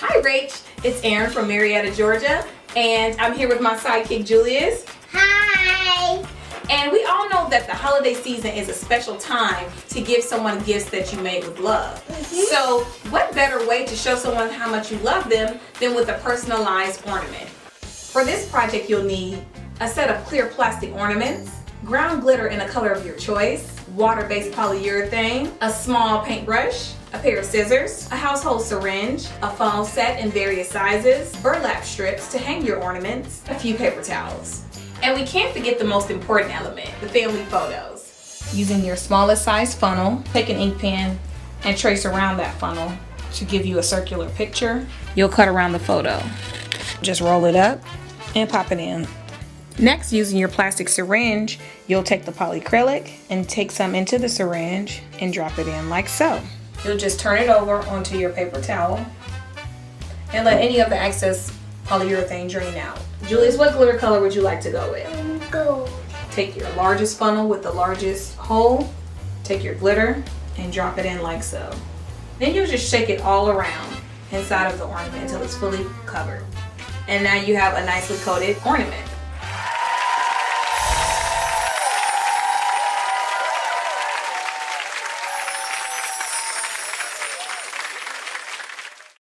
Hi Rach, it's Erin from Marietta, Georgia, and I'm here with my sidekick Julius. Hi! And we all know that the holiday season is a special time to give someone gifts that you made with love. So what better way to show someone how much you love them than with a personalized ornament? For this project you'll need a set of clear plastic ornaments, ground glitter in a color of your choice, water-based polyurethane, a small paintbrush, a pair of scissors, a household syringe, a funnel set in various sizes, burlap strips to hang your ornaments, a few paper towels. And we can't forget the most important element, the family photos. Using your smallest size funnel, take an ink pen and trace around that funnel to give you a circular picture. You'll cut around the photo. Just roll it up and pop it in. Next, using your plastic syringe, you'll take the polyacrylic and take some into the syringe and drop it in like so. You'll just turn it over onto your paper towel and let any of the excess polyurethane drain out. Julius, what glitter color would you like to go with? Gold. Take your largest funnel with the largest hole, take your glitter and drop it in like so. Then you'll just shake it all around inside of the ornament until it's fully covered. And now you have a nicely coated ornament.